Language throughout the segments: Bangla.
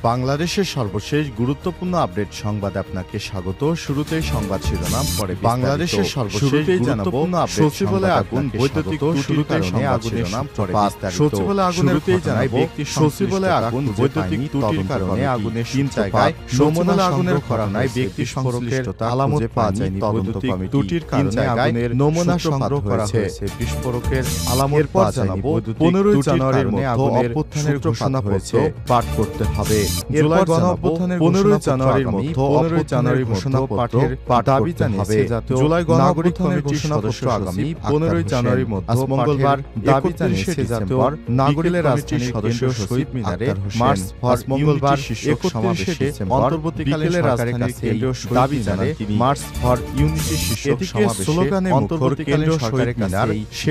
বাংলাদেশের সর্বশেষ গুরুত্বপূর্ণ আপডেট সংবাদে আপনাকে স্বাগত। শুরুতেই সংবাদ শিরোনাম, পরে বাংলাদেশের সর্বশেষ গুরুত্বপূর্ণ আপডেট। সচিবালয়ে আগুন, বৈদ্যুতিক ত্রুটির কারণে আগুনের সূত্রপাত। সচিবালয়ে আগুনের ঘটনায় ব্যক্তি সচিবালয়ে আগুন, বৈদ্যুতিক ত্রুটির কারণে আগুনের 3 জায়গায় নমুনা আগুনের ঘটনায় ব্যক্তি সংশ্লিষ্টতা আলামত পাওয়া যায়নি। বৈদ্যুতিক ত্রুটির কারণে আগুনের নমুনা সংগ্রহ করা হয়েছে। বিস্ফোরকের আলামত পাওয়া যায়নি। 15 জানুয়ারির মধ্যে অভ্যুত্থানের ঘোষণা হয়েছে, পাঠ করতে হবে। জুলাই গণঅভ্যুত্থানের 15 জানুয়ারির মধ্যে 15 জানুয়ারি ঘোষণাপত্রের দাবি জানিয়েছে জুলাই গণঅভ্যুত্থানের ঘোষণাপত্র আগামী 15 জানুয়ারির মধ্যে মঙ্গলবার দাবি জানিয়েছে জাতীয় নাগরিক রাজধানীর সদস্য শহীদ মিনারে মার্চ ফর মঙ্গলবার শীর্ষক সমাবেশে অন্তর্বর্তীকালীন রাজধানীর কেন্দ্রীয় দাবি জানায় মার্চ ফর ইউনিটি শীর্ষক সমাবেশে স্লোগানে অন্তর্বর্তীকালীন সরকারের কাছে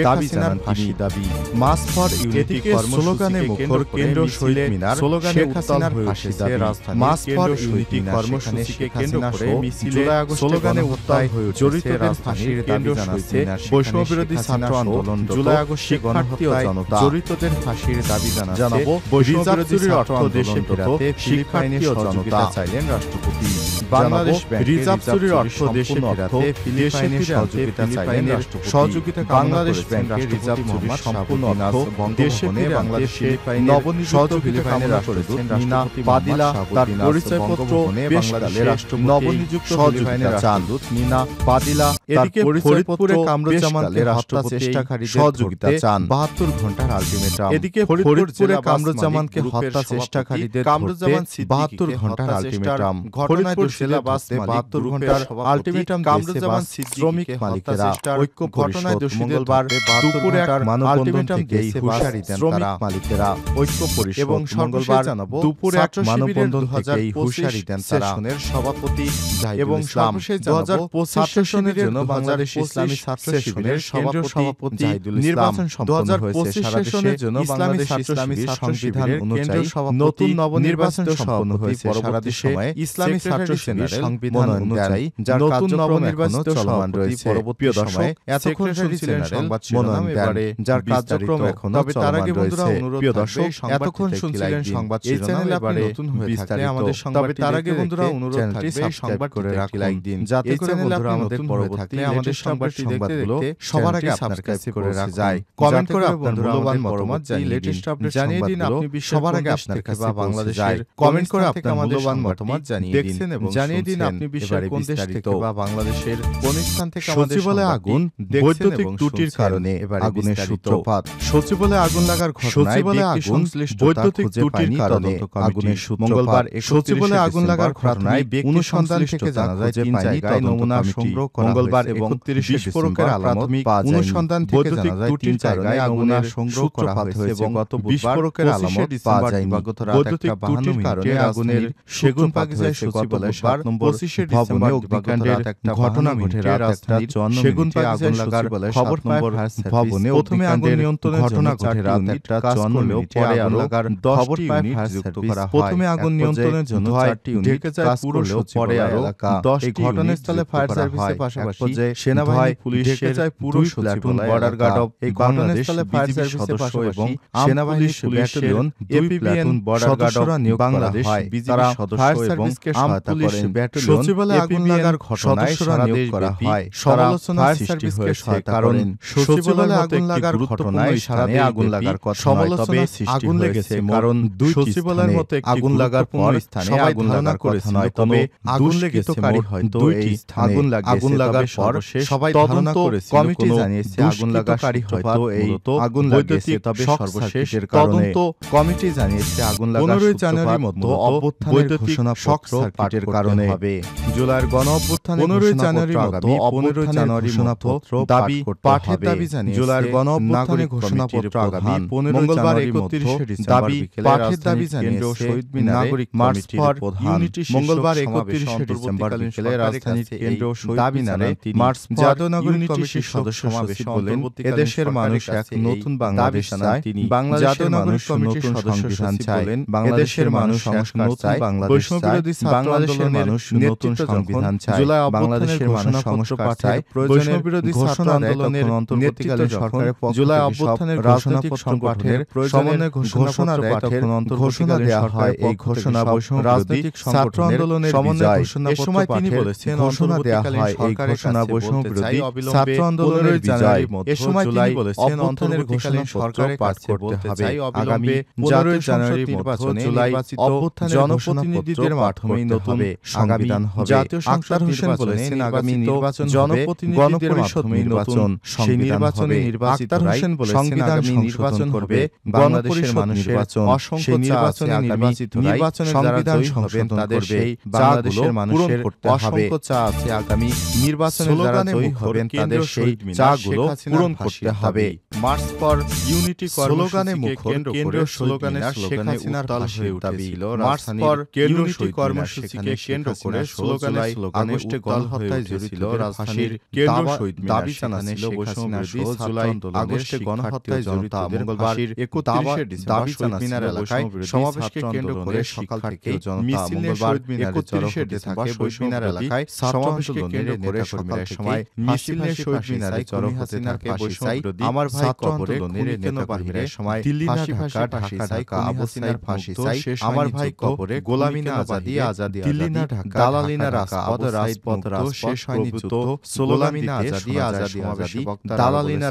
দাবি জানান ফাঁসি দাবি। মার্চ ফর ইউনিটি কর্মসূচিকে কেন্দ্র কেন্দ্র শহীদ মিনার স্লোগানে উত্তাল হয়ে উঠেছে রাজধানী। মার্চ ফর ইউনিটি কর্মসূচিকে কেন্দ্র করে মিছিলে স্লোগানে উত্তাল হয়ে উঠেছে রাজধানীর দাবি জানাচ্ছে বৈষম্য বিরোধী ছাত্র আন্দোলন, জুলাই আগস্টে গণহত্যা জনতা জড়িতদের ফাঁসির দাবি জানাবো। বৈষম্য বিরোধী ছাত্র দেশে ফেরাতে শিক্ষার্থী ও জনতা চাইলেন রাষ্ট্রপতি। বাংলাদেশ রিজার্ভ চুরির অর্থ দেশে ফেরাতে ফিলিপাইনের সহযোগিতা চাইলেন রাষ্ট্রপতি। সহযোগিতা বাংলাদেশ ব্যাংকের রিজার্ভ চুরির সম্পূর্ণ অর্থ দেশে ফিরে বাংলাদেশে নবনিযুক্ত ফিলিপাইনের রাষ্ট্রদূত নিনা পাদিলা তার পরিচয়পত্র পেশকালে রাষ্ট্রপতি নবনিযুক্ত ফিলিপাইনের রাষ্ট্রদূত নিনা পাদিলা এদিকে ফরিদপুরে কামরুজ্জামানকে হত্যা চেষ্টাকারীদের সহযোগিতা চান 72 ঘন্টার আলটিমেটাম। এদিকে ফরিদপুরে কামরুজ্জামানকে হত্যা চেষ্টাকারীদের কামরুজ্জামান 72 ঘন্টার আলটিমেটাম। ঘটনায় জেলা বাস 72 ঘন্টার আলটিমেটাম কামরুজ্জামান শ্রমিক মালিকেরা ঐক্য ঘটনায় মঙ্গলবার দুপুরে এক মানববন্ধন থেকে হুঁশিয়ারি দেন তারা মালিকেরা ঐক্য পরিষদ এবং মঙ্গলবার দুপুরে এক মানববন্ধন থেকে হুঁশিয়ারি দেন তারা। সেশনের সভাপতি এবং সর্বশেষ 2025 সেশনের জন্য বাংলাদেশ ইসলামী ছাত্র শিবিরের সভাপতি জাহিদুল ইসলাম 2025 সেশনের জন্য বাংলাদেশ ইসলামী ছাত্র সংবিধান অনুযায়ী নতুন নবনির্বাচন সম্পন্ন হয়েছে সারা দেশে। ইসলামী ছাত্র শিবিরের সংবিধান অনুযায়ী যার নতুন নবনির্বাচিত চলমান রয়েছে। পরবর্তী সময়ে এতক্ষণ শুনছিলেন সংবাদ শিরোনাম, এবারে যার কার্যক্রম এখনো চলমান রয়েছে। প্রিয় দর্শক, এতক্ষণ শুনছিলেন সংবাদ শিরোনাম, এবারে নতুন হয়ে থাকলে আমাদের সংবাদ তার আগে বন্ধুরা অনুরোধ থাকবে সংবাদ করে রাখুন লাইক দিন, যাতে করে বন্ধুরা আমাদের পরবর্তী আমাদের সংবাদগুলো সবার আগে আপনার কাছে করে রাখা যায়। কমেন্ট করে আপনার মূল্যবান মতামত জানিয়ে দিন। আপনি সবার আগে আপনার কাছে বাংলাদেশের কমেন্ট করে আপনার মূল্যবান মতামত জানিয়ে দিন এবং জানিয়ে দিন আপনি বিশ্বের কোন দেশ থেকে বা বাংলাদেশের কোন স্থান থেকে আমাদের সচিবালয়ে আগুন, বৈদ্যুতিক ত্রুটির কারণে আগুনের সূত্রপাত। সচিবালয়ে আগুন লাগার ঘটনায় ব্যক্তি সংশ্লিষ্ট বৈদ্যুতিক ত্রুটির কারণে আগুনের সূত্রপাত। মঙ্গলবার সচিবালয়ে আগুন লাগার ঘটনায় অনুসন্ধান থেকে জানা যায় যে 3 জায়গায় নমুনা সংগ্রহ করা মঙ্গলবার এবং 30 বিস্ফোরকের আলামত অনুসন্ধান থেকে জানা যায় 3 জায়গায় আগুনের সংগ্রহ করা হয়েছে এবং গত বিস্ফোরকের আলামত পাওয়া যায়নি। বৈদ্যুতিক ত্রুটির কারণে আগুনের সেগুনবাগিচায় সচিবালয় 7 নম্বর ভবনে অগ্নিকাণ্ডের একটা ঘটনা ঘটে। রাত 1:54 সেগুনবাগিচায় আগুন লাগার খবর নম্বর ভবনে প্রথমে আগুন নিয়ন্ত্রণের ঘটনা ঘটে। রাত 1:54 পরে আগুন লাগার 10টি ইউনিট যুক্ত করা হয়। প্রথমে আগুন নিয়ন্ত্রণের জন্য 4টি ইউনিট কাজ করলেও পরে আরো 10টি ঘটনাস্থলে ফায়ার সার্ভিসের পাশাপাশি সেনাবাহিনী পুলিশের পুরো প্লাটুন বর্ডার গার্ড অফ এই ঘটনাস্থলে ফায়ার সার্ভিসের সদস্য এবং সেনাবাহিনী battalion APBN border guard of Bangladesh BGB সদস্য এবং সহায়তা করেন। সচিবালয়ে আগুন লাগার ঘটনায় সারা দেশ করা হয় সমালোচনা সৃষ্টি হয়েছে, কারণ সচিবালয়ে আগুন লাগার ঘটনায় সারা দেশে আগুন লাগার কথা সমালোচনা সৃষ্টি হয়েছে, কারণ সচিবালয়ের মতো আগুন লাগার পর স্থানে আগুন লাগার কথা নয়, তবে আগুন লেগেছে হয়তো এই স্থানে আগুন লাগার পর সবাই ধারণা করেছে। কমিটি জানিয়েছে আগুন লাগাকারী হয়তো এই আগুন লেগেছে, তবে সর্বশেষ তদন্ত কমিটি জানিয়েছে আগুন লাগার 15 জানুয়ারির মধ্যে অভ্যুত্থানের ঘোষণাপত্র পাঠের কারণে হবে। জুলাইয়ের গণঅভ্যুত্থানের 15 জানুয়ারির মধ্যে 15 জানুয়ারি ঘোষণাপত্র দাবি পাঠের দাবি জানিয়েছে জুলাইয়ের গণঅভ্যুত্থানের ঘোষণাপত্র আগামী 15 জানুয়ারির মধ্যে দাবি পাঠের দাবি জানিয়েছে শহীদ মিনারে নাগরিক কমিটির প্রধান। মঙ্গলবার 31 ডিসেম্বর বিকেলে রাজধানীর কেন্দ্রীয় শহীদ মিনারে মার্চ জাতীয় নাগরিক কমিটির সদস্য সচিব বলেন, এদেশের মানুষ এক নতুন বাংলাদেশ চায়। তিনি বাংলাদেশের মানুষ নতুন সংবিধান চায়। বাংলাদেশের মানুষ সংস্কার চায়। বৈষম্য বিরোধী ছাত্র আন্দোলনের মানুষ নেতৃত্ব সংবিধান চায়, বাংলাদেশের মানুষ সংস্কার চায়, বৈষম্য বিরোধী ছাত্র আন্দোলনের নেতৃত্বাধীন সরকারের পক্ষ জুলাই অভ্যুত্থানের রাজনৈতিক সংগঠনের সমন্বয়ে ঘোষণা দেয়, তখন ঘোষণা দেওয়া হয়। এই ঘোষণা বৈষম্য রাজনৈতিক ছাত্র আন্দোলনের সমন্বয়ে ঘোষণা। এ সময় তিনি বলেছেন, ঘোষণা দেওয়া হয় এই ঘোষণা বৈষম্য বিরোধী ছাত্র আন্দোলনের বিজয়। এ সময় তিনি বলেছেন, অভ্যুত্থানের সরকারের পাঠ করতে হবে। আগামী 15 জানুয়ারি নির্বাচনে নির্বাচিত জনপ্রতিনিধিদের মাধ্যমে নতুন সংবিধান হবে। জাতীয় সংসদ হোসেন বলেছেন, আগামী নির্বাচন জনপ্রতিনিধিদের মাধ্যমে নতুন সেই নির্বাচনে নির্বাচিত হোসেন বলেছেন, আগামী নির্বাচন হবে বাংলাদেশের মানুষের অসংখ্য নির্বাচনে নির্বাচনের সংবিধান সংশোধন তাদের সেই বাংলাদেশের মানুষের অসংখ্য চা আছে। আগামী নির্বাচনে যারা জয়ী হবেন তাদের সেই চাগুলো পূরণ করতে হবে। মার্চ ফর ইউনিটি স্লোগানে মুখর কেন্দ্রীয় স্লোগানে শেখ হাসিনার ফাঁসির দাবি। মার্চ ফর ইউনিটি কর্মসূচিকে কেন্দ্র করে স্লোগানে আগস্টে গণহত্যায় জড়িত রাজধানীর দাবি জানাচ্ছিল বৈষম্য বিরোধী জুলাই আগস্টে গণহত্যায় জড়িত মঙ্গলবার 31 ডিসেম্বর শহীদ মিনার এলাকায় সমাবেশকে কেন্দ্র করে সকাল থেকে জনতা মঙ্গলবার 31 ডিসেম্বর শহীদ মিনার এলাকায় সমাবেশকে কেন্দ্র করে সকাল সময় মিছিলে শহীদ মিনারে জড়ো হাসিনাকে বৈষম্য বিরোধী আমার ভাই কবরে নেতা কর্মীরা সময় দিল্লি ঢাকা ঢাকা আবু সিনার ফাঁসি চাই, আমার ভাই কবরে গোলামি না আজাদি দিল্লি না ঢাকা দালালি না রাজপথ শেষ হয়নি যুদ্ধ, গোলামি না আজাদি দালালি না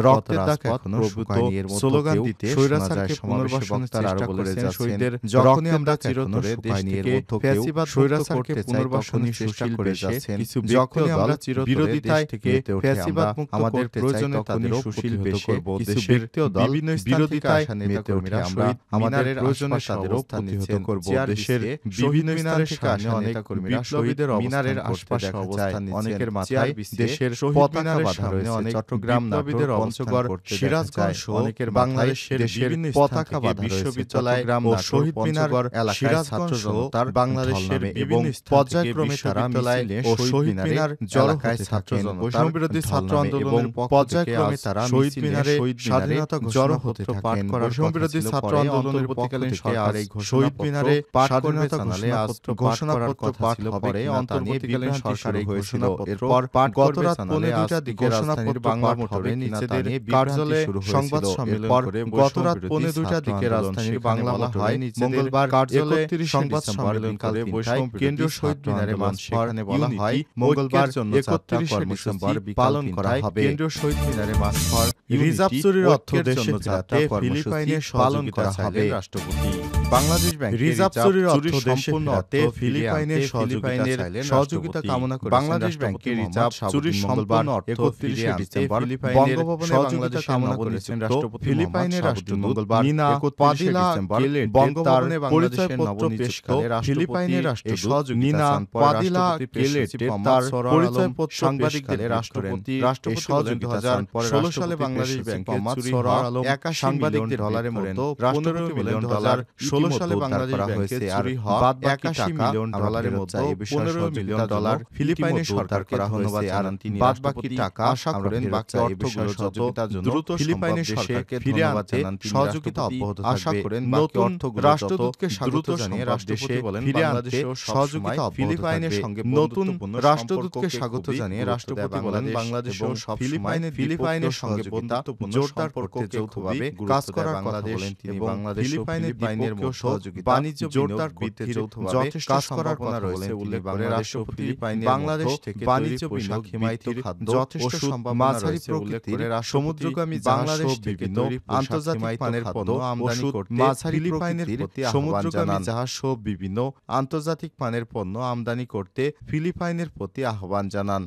রক্তের দাগ এখনো শুকায়নি। এর স্লোগান দিতে স্বৈরাচারকে পুনর্বাসনের চেষ্টা করেছেন শহীদদের। যখনই আমরা চিরতরে দেশ থেকে ফ্যাসিবাদ স্বৈরাচারকে পুনর্বাসনের চেষ্টা করে যাচ্ছেন, যখনই আমরা বিরোধিতায় থেকে ফ্যাসিবাদ মুক্ত আমাদের প্রয়োজনে তাদেরও সুশীল বেশে কিছু ব্যক্তিও দল বিরোধিতায় মেতে উঠে আমরা আমাদের প্রয়োজনে তাদেরও প্রতিহত করব। দেশের বিভিন্ন স্থানে সামনে অনেক কর্মীরা শহীদের মিনারের আশপাশে অবস্থান নিচ্ছেন। অনেকের মাথায় দেশের পতাকা বাঁধা রয়েছে। চট্টগ্রাম, নাটোর, পঞ্চগড়, সিরাজগঞ্জ সহ অনেকের বাংলাদেশের বিভিন্ন পতাকা বাঁধা বিশ্ববিদ্যালয় ও শহীদ মিনার এলাকায় ছাত্র জনতার বাংলাদেশের এবং পর্যায়ক্রমে তারা মিছিলে ও শহীদ মিনার এলাকায় ছাত্র বৈষম্য বিরোধী ছাত্র আন্দোলনের পর্যায়ক্রমে তারা শহীদ মিনারে স্বাধীনতা জড়ো হতে থাকেন। বৈষম্য বিরোধী ছাত্র আন্দোলনের পক্ষে সরকার এই শহীদ মিনারে স্বাধীনতা জানালে আজ ঘোষণাপত্র পাঠ হবে। অন্তর্বর্তীকালীন সরকার এই ঘোষণা এরপর গত রাত 2:30টার দিকে রাজধানীর বাংলা মোটরে নিজেদের কার্যালয়ে সংবাদ সম্মেলন করে গত রাত 2:30টার দিকে রাজধানীর বাংলা মোটরে মঙ্গলবার কার্যালয়ে সংবাদ সম্মেলন করে বৈষম্য কেন্দ্রীয় শহীদ মিনারে সেখানে বলা হয় মঙ্গলবার 31 ডিসেম্বর পালন করা হবে। কেন্দ্রীয় শহীদ মিনারে মার্চ ফর রিজার্ভ চুরির অর্থ দেশে ফেরাতে ফিলিপাইনে পালন করা হবে। রাষ্ট্রপতি বাংলাদেশ ব্যাংক রিজার্ভ চুরির অর্থ সম্পূর্ণ অর্থে ফিলিপাইনের সহযোগিতা কামনা করে বাংলাদেশ ব্যাংকের রিজার্ভ চুরি মঙ্গলবার 31 ডিসেম্বর বঙ্গভবনে সহযোগিতা কামনা করেছেন রাষ্ট্রপতি। ফিলিপাইনের রাষ্ট্রদূত মঙ্গলবার নিনা পাদিলা বঙ্গভবনে বাংলাদেশের নবনিযুক্ত ফিলিপাইনের রাষ্ট্রদূত নিনা পাদিলা কেলেটে তার পরিচয়পত্র সাংবাদিকদের রাষ্ট্রপতি সহযোগিতা চান। 2016 সালে বাংলাদেশ ব্যাংকের চুরি হওয়া সাংবাদিকদের ডলারের মতো 15 মিলিয়ন ডলার 16 সালে বাংলাদেশ ব্যাংকের চুরি হওয়া 81 মিলিয়ন ডলারের মতো 15 মিলিয়ন ডলার ফিলিপাইনের সরকার করা হয়েছে। আর তিনি বাকি টাকা আশা করেন বাকি অর্থগুলো সহযোগিতার জন্য ফিলিপাইনের সরকারকে ফিরে আনতে সহযোগিতা অব্যাহত থাকবে। নতুন রাষ্ট্রদূতকে স্বাগত জানিয়ে রাষ্ট্রপতি বলেন বাংলাদেশের সহযোগিতা ফিলিপাইনের সঙ্গে নতুন রাষ্ট্রদূতকে স্বাগত জানিয়ে রাষ্ট্রপতি বলেন বাংলাদেশের ফিলিপাইনের সঙ্গে বন্ধুত্বপূর্ণ জোরদার করতে যৌথভাবে কাজ করার কথা বলেন তিনি। বাংলাদেশ ফিলিপাইনের সহযোগিতা বাণিজ্য জোরদার করতে যৌথভাবে কাজ করার কথা বলেন উল্লেখ করে রাষ্ট্রপতি বাংলাদেশ থেকে বাণিজ্য বিনিয়োগ হিমায়িত খাদ্য যথেষ্ট সম্ভাবনা রয়েছে উল্লেখ করে সমুদ্রগামী বাংলাদেশ বিভিন্ন আন্তর্জাতিক মানের পণ্য আমদানি করতে ফিলিপাইনের প্রতি সমুদ্রগামী জাহাজ সহ বিভিন্ন আন্তর্জাতিক মানের পণ্য আমদানি করতে ফিলিপাইনের প্রতি আহ্বান জানান।